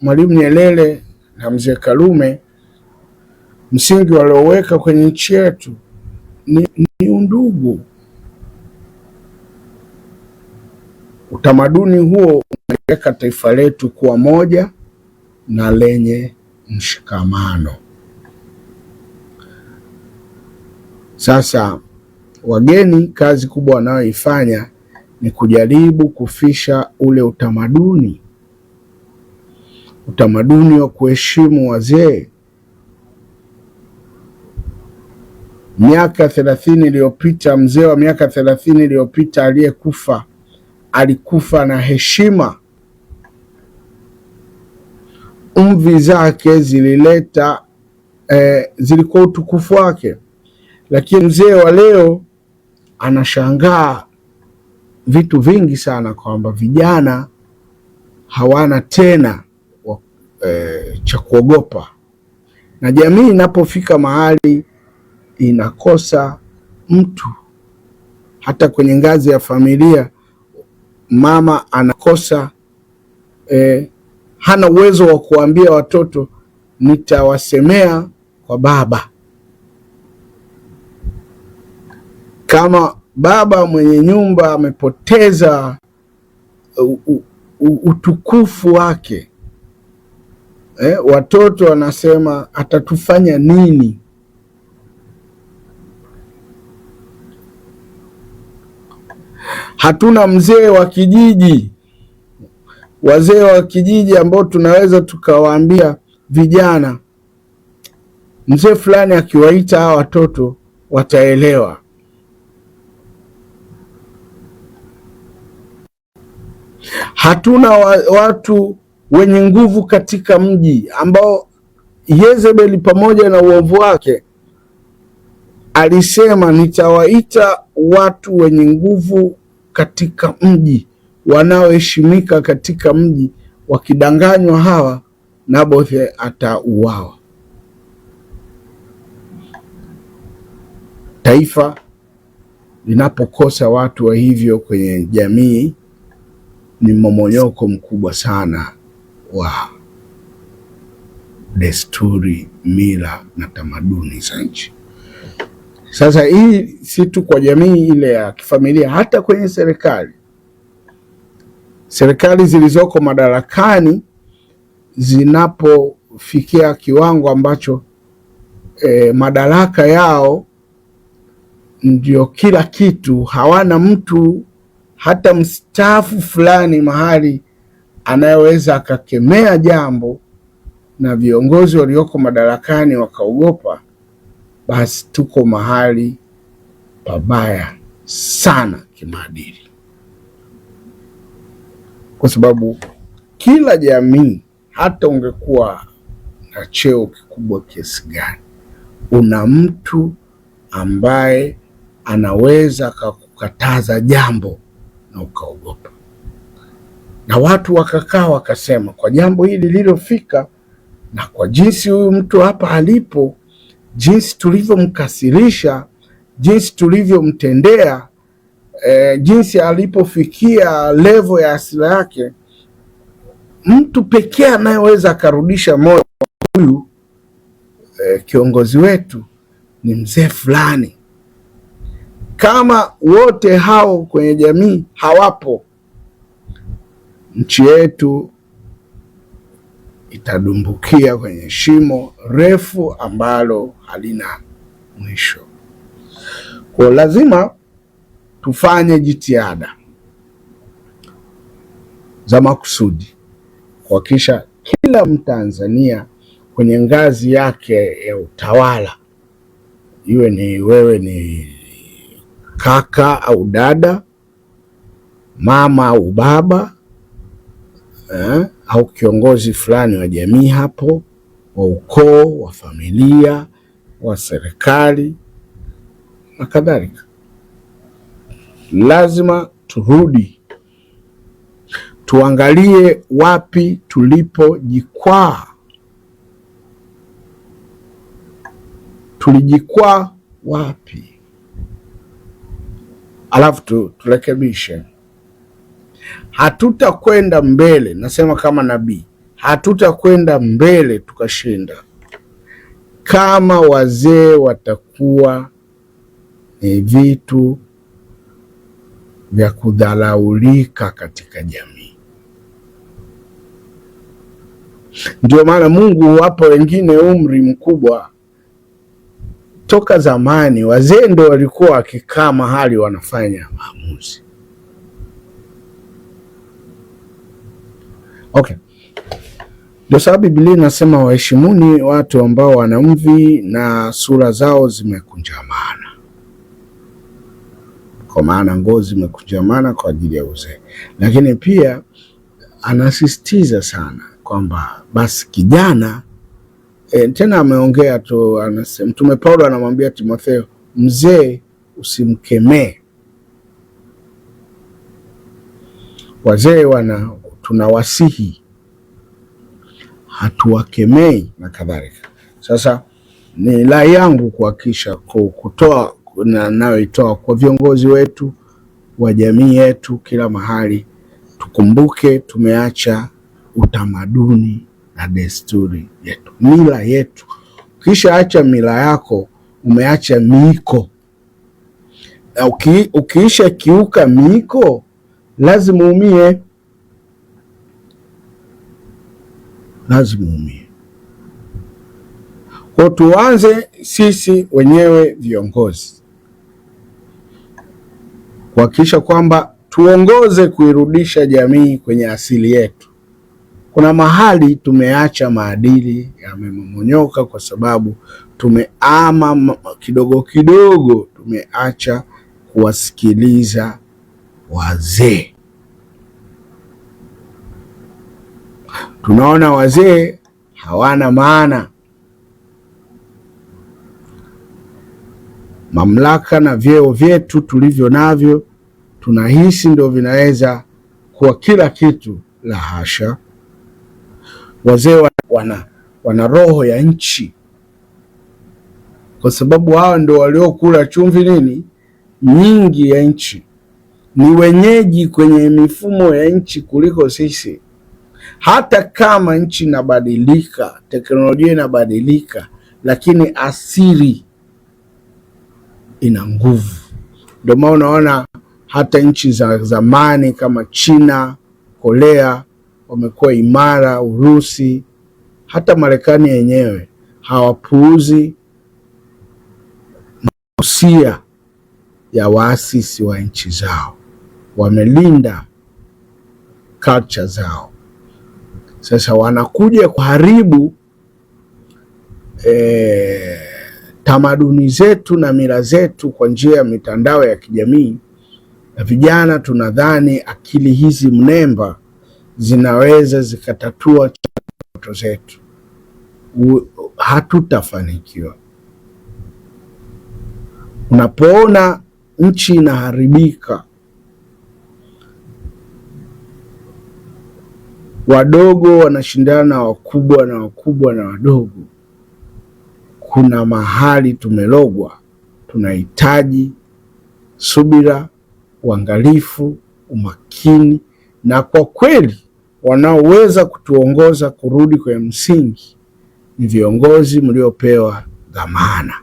Mwalimu Nyerere na Mzee Karume, msingi walioweka kwenye nchi yetu ni undugu. Utamaduni huo unaweka taifa letu kuwa moja na lenye mshikamano. Sasa wageni, kazi kubwa wanayoifanya ni kujaribu kufisha ule utamaduni wa kuheshimu wazee. Miaka 30 iliyopita, mzee wa miaka 30 iliyopita aliyekufa alikufa na heshima. Mvi zake zilikuwa utukufu wake. Lakini mzee wa leo anashangaa vitu vingi sana, kwamba vijana hawana tena cha kuogopa, na jamii inapofika mahali inakosa mtu, hata kwenye ngazi ya familia, mama anakosa hana uwezo wa kuambia watoto nitawasemea kwa baba. Kama baba mwenye nyumba amepoteza utukufu wake, watoto wanasema atatufanya nini? Hatuna mzee wa kijiji, wazee wa kijiji ambao tunaweza tukawaambia vijana, mzee fulani akiwaita hawa watoto wataelewa. Hatuna watu wenye nguvu katika mji ambao Yezebeli pamoja na uovu wake alisema, nitawaita watu wenye nguvu katika mji, wanaoheshimika katika mji. Wakidanganywa hawa, Naboth atauawa. Taifa linapokosa watu wa hivyo kwenye jamii, ni mmomonyoko mkubwa sana wa desturi, mila na tamaduni za nchi. Sasa hii si tu kwa jamii ile ya kifamilia, hata kwenye serikali zilizoko madarakani zinapofikia kiwango ambacho madaraka yao ndio kila kitu, hawana mtu hata mstaafu fulani mahali anayeweza akakemea jambo, na viongozi walioko madarakani wakaogopa, basi tuko mahali pabaya sana kimaadili. Kwa sababu kila jamii, hata ungekuwa na cheo kikubwa kiasi gani, una mtu ambaye anaweza kukataza jambo na ukaogopa. Na watu wakakaa wakasema, kwa jambo hili lililofika na kwa jinsi huyu mtu hapa alipo, jinsi tulivyomkasirisha, jinsi tulivyomtendea, jinsi alipofikia level ya hasira yake, mtu pekee anayeweza akarudisha moyo huyu kiongozi wetu ni mzee fulani. Kama wote hao kwenye jamii hawapo, nchi yetu itadumbukia kwenye shimo refu ambalo halina mwisho. Kwa lazima tufanye jitihada za makusudi kuhakikisha kila Mtanzania kwenye ngazi yake ya utawala, iwe ni wewe ni kaka au dada, mama au baba, au kiongozi fulani wa jamii hapo, wa ukoo, wa familia, wa serikali na kadhalika, lazima turudi tuangalie wapi tulipojikwaa. Tulijikwaa wapi? Alafu turekebishe. Hatutakwenda mbele, nasema kama nabii, hatutakwenda mbele tukashinda kama wazee watakuwa ni vitu vya kudharaulika katika jamii. Ndio maana Mungu huwapa wengine umri mkubwa. Toka zamani wazee ndio walikuwa wakikaa mahali wanafanya maamuzi. Okay. Ndio sababu Biblia inasema waheshimuni watu ambao wana mvi na sura zao zimekunjamana. Kwa maana ngozi zimekunjamana kwa ajili ya uzee. Lakini pia anasisitiza sana kwamba basi kijana tena ameongea tu, anasema Mtume Paulo anamwambia Timotheo, mzee usimkemee. Wazee tunawasihi, hatuwakemei na kadhalika. Sasa ni rai yangu kuhakikisha kutoa nayoitoa kwa viongozi wetu wa jamii yetu kila mahali, tukumbuke tumeacha utamaduni na desturi yetu, mila yetu. Ukisha acha mila yako, umeacha miiko. Ukiisha kiuka miiko, lazima umie. Kwa tuanze sisi wenyewe viongozi kuhakikisha kwamba tuongoze kuirudisha jamii kwenye asili yetu. Kuna mahali tumeacha maadili yamemomonyoka kwa sababu tumeama kidogo kidogo, tumeacha kuwasikiliza wazee. Tunaona wazee hawana maana. Mamlaka na vyeo vyetu tulivyo navyo tunahisi ndio vinaweza kuwa kila kitu. La hasha. Wazee wana roho ya nchi, kwa sababu hao ndio waliokula chumvi nyingi ya nchi. Ni wenyeji kwenye mifumo ya nchi kuliko sisi. Hata kama nchi inabadilika, teknolojia inabadilika, lakini asili ina nguvu. Ndio maana unaona hata nchi za zamani kama China, Korea wamekuwa imara, Urusi, hata Marekani yenyewe hawapuuzi usia ya waasisi wa nchi zao. Wamelinda culture zao. Sasa wanakuja kuharibu tamaduni zetu na mila zetu kwa njia ya mitandao ya kijamii, na vijana tunadhani akili hizi mnemba zinaweza zikatatua changamoto zetu. Hatutafanikiwa. Unapoona nchi inaharibika, wadogo wanashindana na wakubwa na wakubwa na wadogo, kuna mahali tumelogwa. Tunahitaji subira, uangalifu, umakini, na kwa kweli wanaoweza kutuongoza kurudi kwenye msingi ni viongozi mliopewa dhamana.